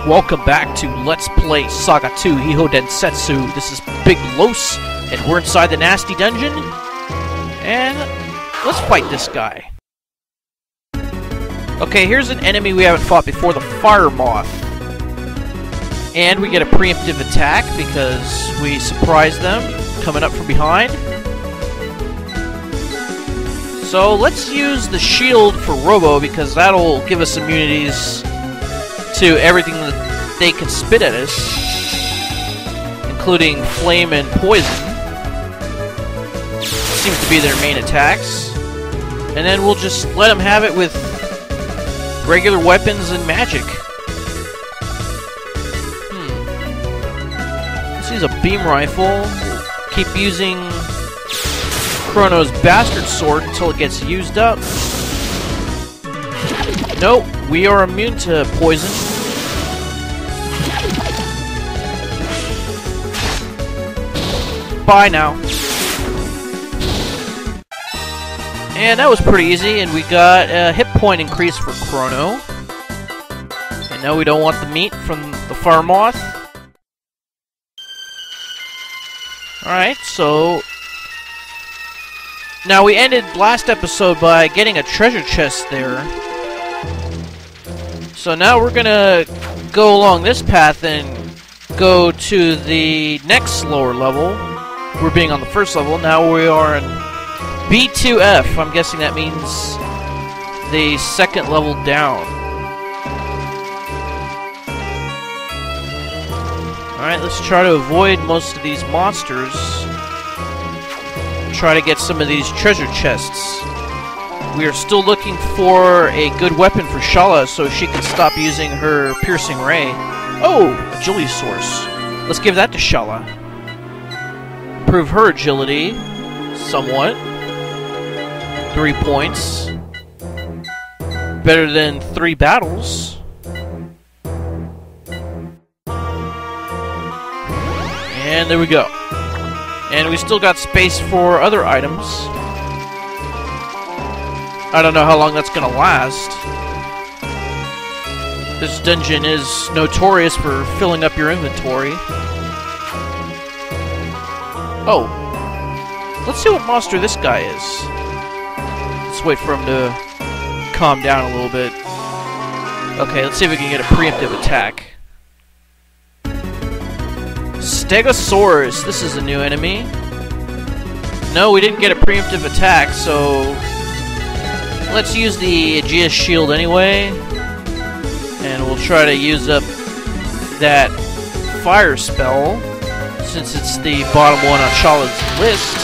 Welcome back to Let's Play SaGa 2 Hihou Densetsu. This is Big Los, and we're inside the nasty dungeon. And let's fight this guy. Okay, here's an enemy we haven't fought before, the Fire Moth. And we get a preemptive attack because we surprise them coming up from behind. So let's use the shield for Robo because that'll give us immunities to everything that they can spit at us, including flame and poison. Seems to be their main attacks. And then we'll just let them have it with regular weapons and magic. Let's use a beam rifle. We'll keep using Chrono's bastard sword until it gets used up. Nope, we are immune to poison. Bye now. And that was pretty easy, and we got a hit point increase for Chrono. And now we don't want the meat from the Fire Moth. Alright, so now we ended last episode by getting a treasure chest there. So now we're gonna go along this path and go to the next lower level. We're being on the first level. Now we are in B2F. I'm guessing that means the second level down. Alright, let's try to avoid most of these monsters. Try to get some of these treasure chests. We are still looking for a good weapon for Shala so she can stop using her piercing ray. Oh, agility source. Let's give that to Shala. Improve her agility somewhat. 3 points. Better than 3 battles. And there we go. And we still got space for other items. I don't know how long that's gonna last. This dungeon is notorious for filling up your inventory. Oh. Let's see what monster this guy is. Let's wait for him to calm down a little bit. Okay, let's see if we can get a preemptive attack. Stegosaurus. This is a new enemy. No, we didn't get a preemptive attack, so let's use the Aegis shield anyway. And we'll try to use up that fire spell, since it's the bottom one on Shala's list.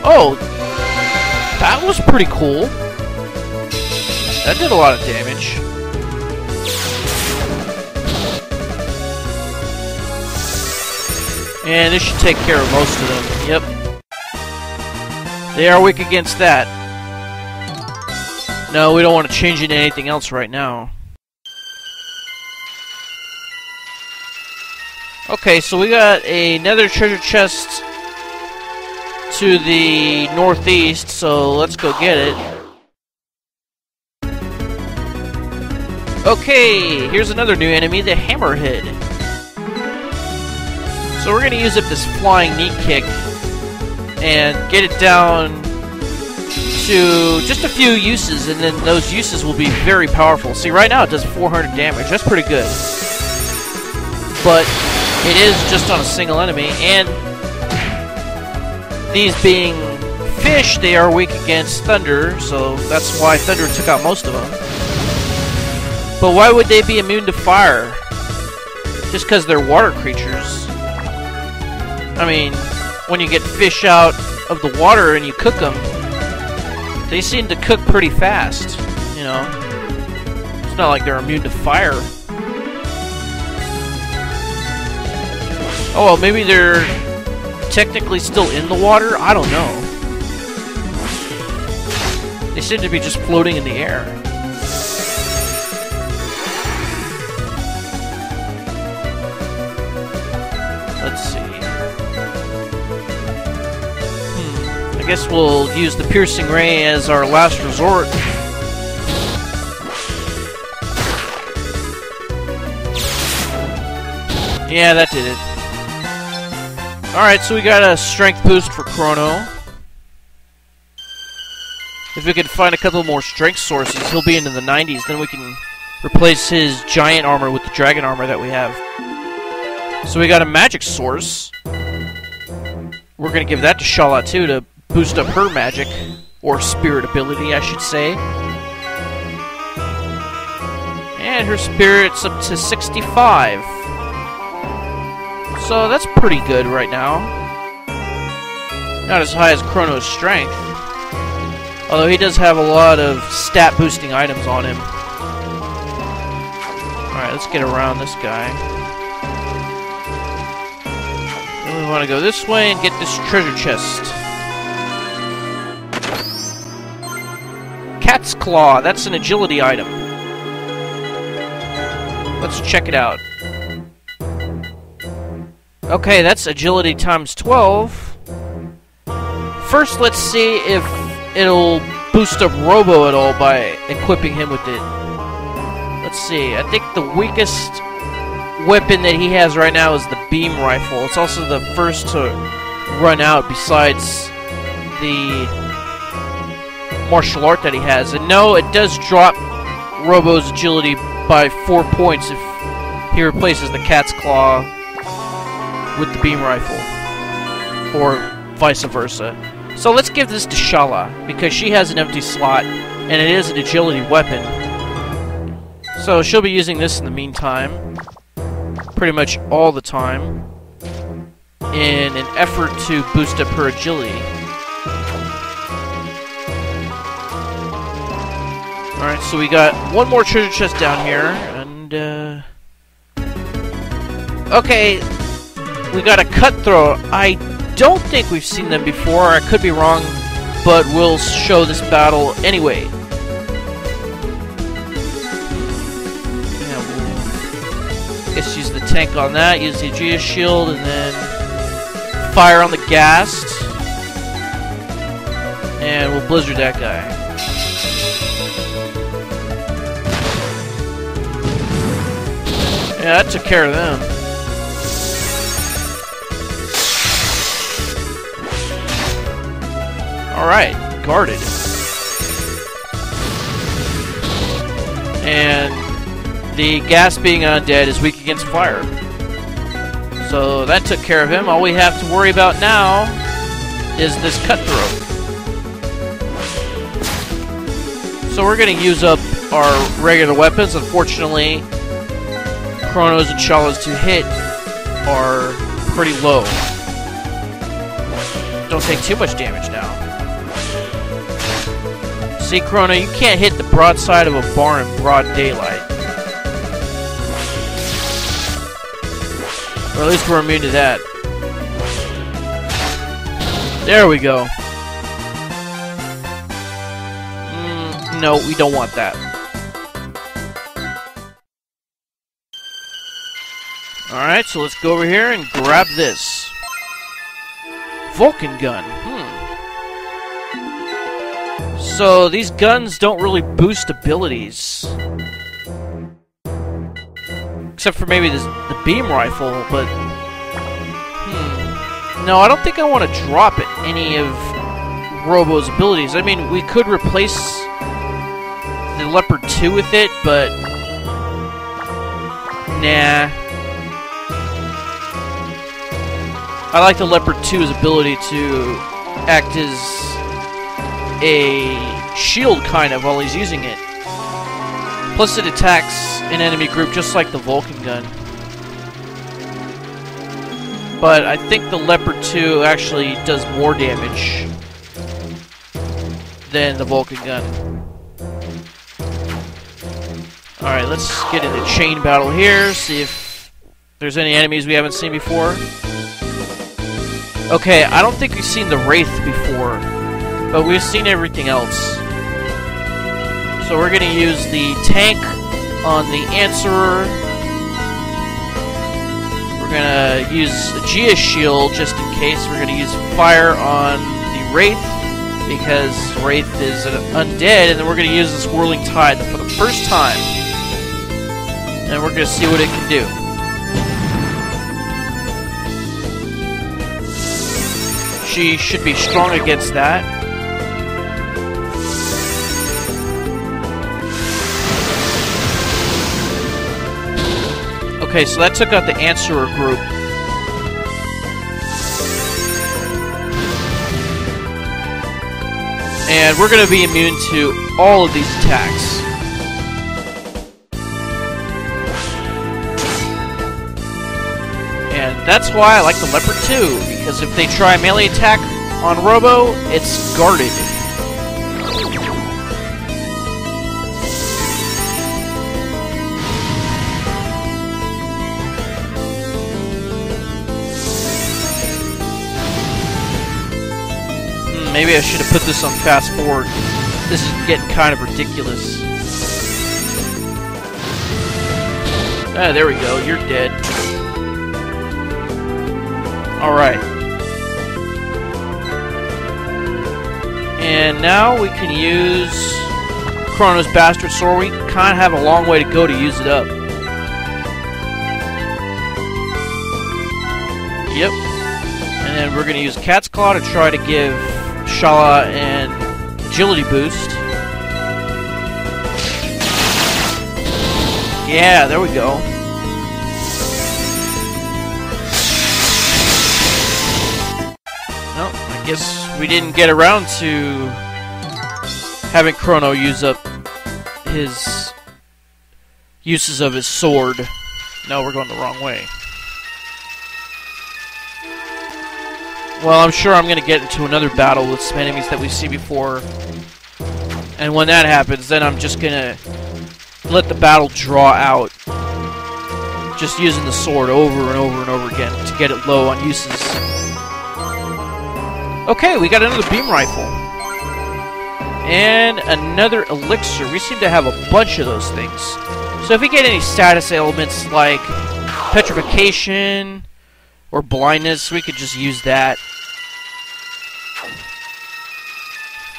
Oh! That was pretty cool. That did a lot of damage. And this should take care of most of them. Yep. They are weak against that. No, we don't want to change into anything else right now. Okay, so we got another treasure chest to the northeast, so let's go get it. Okay, here's another new enemy, the Hammerhead. So we're going to use up this flying knee kick and get it down to just a few uses, and then those uses will be very powerful. See, right now it does 400 damage. That's pretty good. But it is just on a single enemy, and these being fish, they are weak against thunder, so that's why thunder took out most of them. But why would they be immune to fire? Just because they're water creatures. I mean, when you get fish out of the water and you cook them, they seem to cook pretty fast, you know. It's not like they're immune to fire. Oh, well, maybe they're technically still in the water? I don't know. They seem to be just floating in the air. Let's see. I guess we'll use the piercing ray as our last resort. Yeah, that did it. Alright, so we got a strength boost for Chrono. If we can find a couple more strength sources, he'll be into the 90s. Then we can replace his giant armor with the dragon armor that we have. So we got a magic source. We're going to give that to Shala too to boost up her magic. Or spirit ability, I should say. And her spirit's up to 65. So that's pretty good right now. Not as high as Chrono's strength. Although he does have a lot of stat boosting items on him. Alright, let's get around this guy. Then we want to go this way and get this treasure chest. Cat's Claw, that's an agility item. Let's check it out. Okay, that's agility times 12. First, let's see if it'll boost up Robo at all by equipping him with it. Let's see. I think the weakest weapon that he has right now is the beam rifle. It's also the first to run out besides the martial art that he has. And no, it does drop Robo's agility by 4 points if he replaces the Cat's Claw with the beam rifle. Or vice versa. So let's give this to Shala, because she has an empty slot, and it is an agility weapon. So she'll be using this in the meantime, pretty much all the time, in an effort to boost up her agility. Alright, so we got one more treasure chest down here, and, okay, we got a cutthroat. I don't think we've seen them before. I could be wrong, but we'll show this battle anyway. Yeah, we'll just use the tank on that, use the Aegis shield, and then fire on the Ghast. And we'll blizzard that guy. Yeah, that took care of them. Alright, guarded. And the Ghast being undead is weak against fire. So that took care of him. All we have to worry about now is this cutthroat. So we're going to use up our regular weapons. Unfortunately, Chrono's and Shala's to hit are pretty low. Don't take too much damage now. See, Chrono, you can't hit the broadside of a bar in broad daylight. Or at least we're immune to that. There we go. No, we don't want that. Alright, so let's go over here and grab this. Vulcan gun. So these guns don't really boost abilities. Except for maybe the beam rifle, but... No, I don't think I want to drop any of Robo's abilities. I mean, we could replace the Leopard 2 with it, but... Nah. I like the Leopard 2's ability to act as a shield, kind of, while he's using it. Plus it attacks an enemy group just like the Vulcan gun. But I think the Leopard 2 actually does more damage than the Vulcan gun. Alright, let's get into chain battle here, see if there's any enemies we haven't seen before. Okay, I don't think we've seen the Wraith before, but we've seen everything else. So we're going to use the tank on the Answerer. We're going to use the Aegis shield just in case. We're going to use fire on the Wraith because Wraith is undead, and then we're going to use this Whirling Tide for the first time. And we're going to see what it can do. She should be strong against that. Okay, so that took out the Answerer group. And we're going to be immune to all of these attacks. And that's why I like the Leopard too, because if they try a melee attack on Robo, it's guarded. Maybe I should have put this on fast forward. This is getting kind of ridiculous. Ah, there we go. You're dead. Alright. And now we can use Chrono's Bastard Sword. We kind of have a long way to go to use it up. Yep. And then we're going to use Cat's Claw to try to give SaGa an agility boost. Yeah, there we go. No, I guess we didn't get around to having Chrono use up his uses of his sword. No, we're going the wrong way. Well, I'm sure I'm going to get into another battle with some enemies that we've seen before. And when that happens, then I'm just going to let the battle draw out. Just using the sword over and over and over again to get it low on uses. Okay, we got another beam rifle. And another elixir. We seem to have a bunch of those things. So if we get any status elements like petrification or blindness, we could just use that.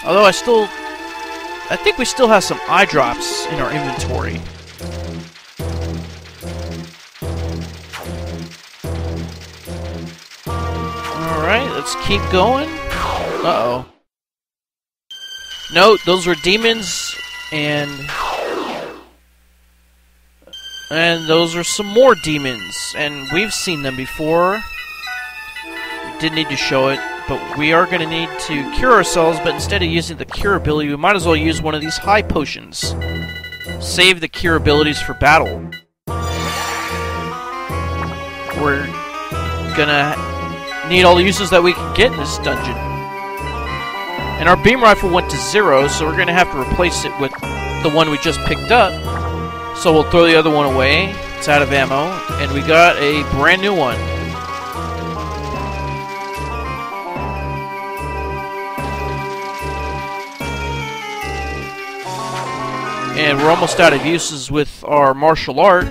Although I think we still have some eye drops in our inventory. Alright, let's keep going. Uh-oh. No, those were demons, and those are some more demons, and we've seen them before. We didn't need to show it, but we are going to need to cure ourselves, but instead of using the cure ability, we might as well use one of these high potions. Save the cure abilities for battle. We're gonna need all the uses that we can get in this dungeon. And our beam rifle went to 0, so we're gonna have to replace it with the one we just picked up. So we'll throw the other one away. It's out of ammo, and we got a brand new one. And we're almost out of uses with our martial art.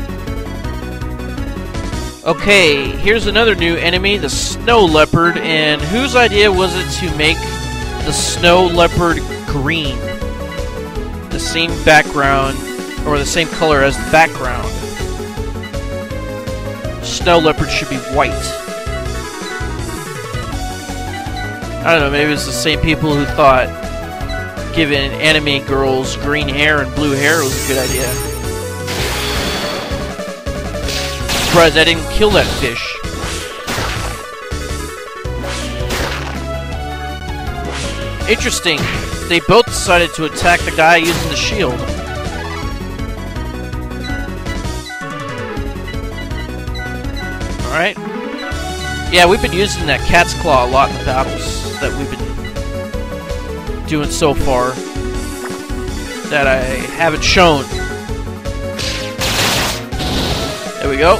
Okay, here's another new enemy, the Snow Leopard, and whose idea was it to make the Snow Leopard green? The same background, or the same color as the background. Snow Leopard should be white. I don't know, maybe it's the same people who thought giving anime girls green hair and blue hair was a good idea. Surprised I didn't kill that fish. Interesting. They both decided to attack the guy using the shield. Alright. Yeah, we've been using that Cat's Claw a lot in the battles that we've been doing so far that I haven't shown. There we go.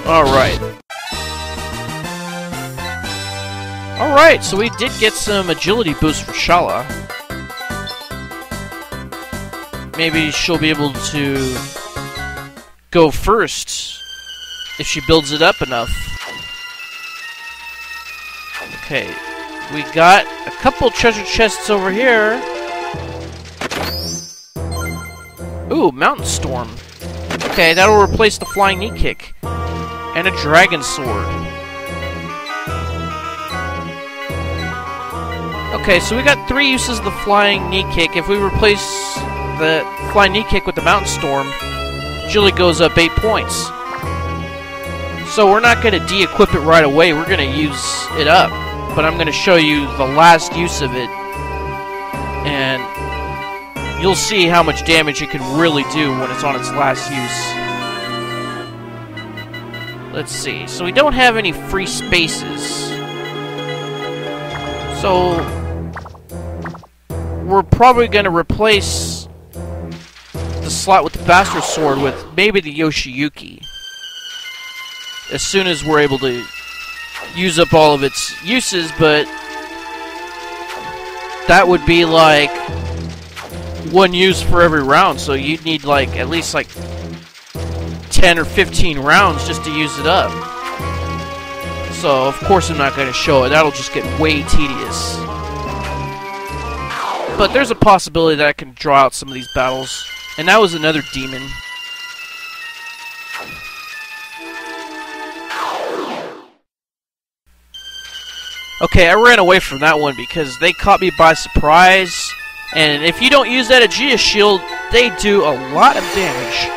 Alright. Alright, so we did get some agility boost for SaGa. Maybe she'll be able to go first if she builds it up enough. Okay, we got a couple treasure chests over here. Ooh, Mountain Storm. Okay, that'll replace the flying knee kick. And a dragon sword. Okay, so we got 3 uses of the flying knee kick. If we replace the flying knee kick with the mountain storm, Julie goes up 8 points. So we're not going to de-equip it right away, we're going to use it up. But I'm going to show you the last use of it. And you'll see how much damage it can really do when it's on its last use. Let's see. So we don't have any free spaces. So we're probably going to replace the slot with the Bastard Sword with maybe the Yoshiyuki. As soon as we're able to use up all of its uses, but that would be like 1 use for every round, so you'd need like at least like 10 or 15 rounds just to use it up. So of course I'm not going to show it, that'll just get way tedious. But there's a possibility that I can draw out some of these battles. And that was another demon. Okay, I ran away from that one because they caught me by surprise. And if you don't use that Aegea shield, they do a lot of damage.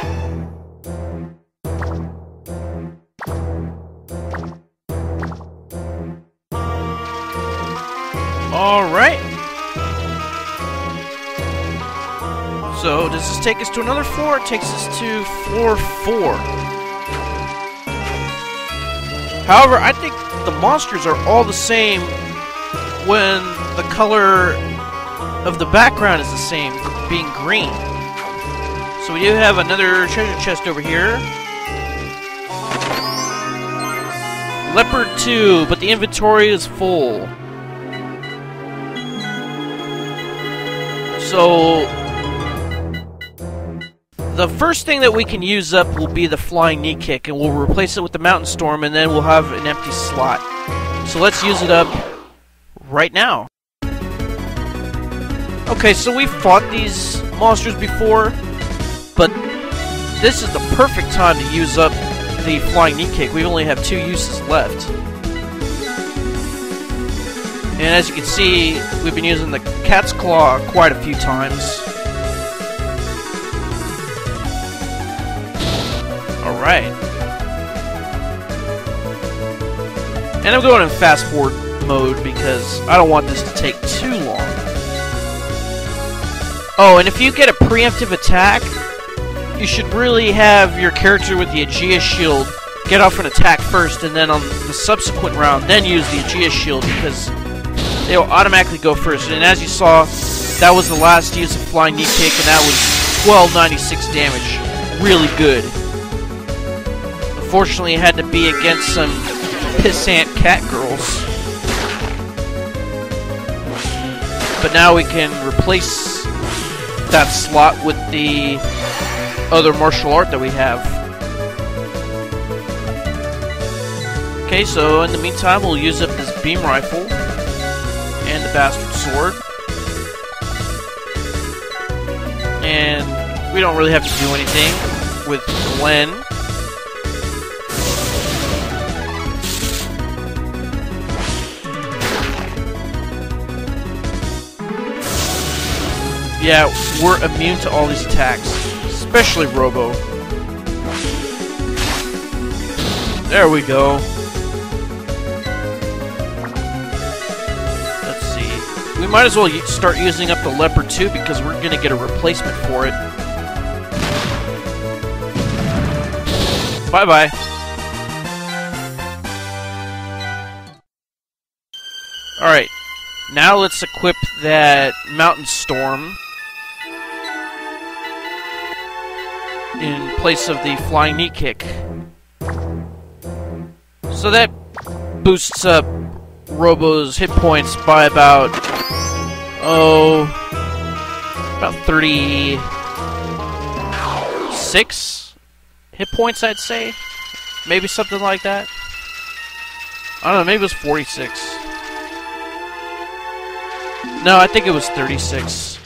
Alright. So, does this take us to another floor? It takes us to floor 4. However, I think the monsters are all the same when the color of the background is the same, being green. So we do have another treasure chest over here. Leopard 2, but the inventory is full. So the first thing that we can use up will be the flying knee kick, and we'll replace it with the mountain storm, and then we'll have an empty slot. So let's use it up right now. Okay, so we've fought these monsters before, but this is the perfect time to use up the flying knee kick. We only have 2 uses left. And as you can see, we've been using the cat's claw quite a few times. Alright. And I'm going in fast forward mode because I don't want this to take too long. Oh, and if you get a preemptive attack, you should really have your character with the Aegea shield get off an attack first, and then on the subsequent round, then use the Aegea shield, because they'll automatically go first. And as you saw, that was the last use of flying knee kick, and that was 1296 damage. Really good. Unfortunately, it had to be against some pissant cat girls. But now we can replace that slot with the other martial art that we have. Okay, so in the meantime, we'll use up this beam rifle and the bastard sword. And we don't really have to do anything with Glenn. Yeah, we're immune to all these attacks, especially Robo. There we go. Let's see. We might as well start using up the Leopard 2 because we're going to get a replacement for it. Bye-bye. Alright, now let's equip that Mountain Storm in place of the flying knee kick. So that boosts up Robo's hit points by about 36 hit points, I'd say. Maybe something like that. I don't know, maybe it was 46. No, I think it was 36.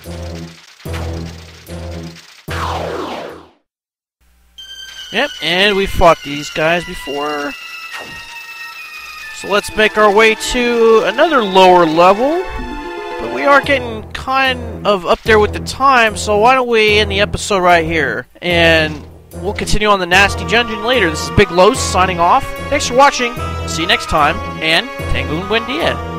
Yep, and we fought these guys before. So let's make our way to another lower level. But we are getting kind of up there with the time, so why don't we end the episode right here? And we'll continue on the Nasty Dungeon later. This is Big Los signing off. Thanks for watching. See you next time, and Tango and Buendia.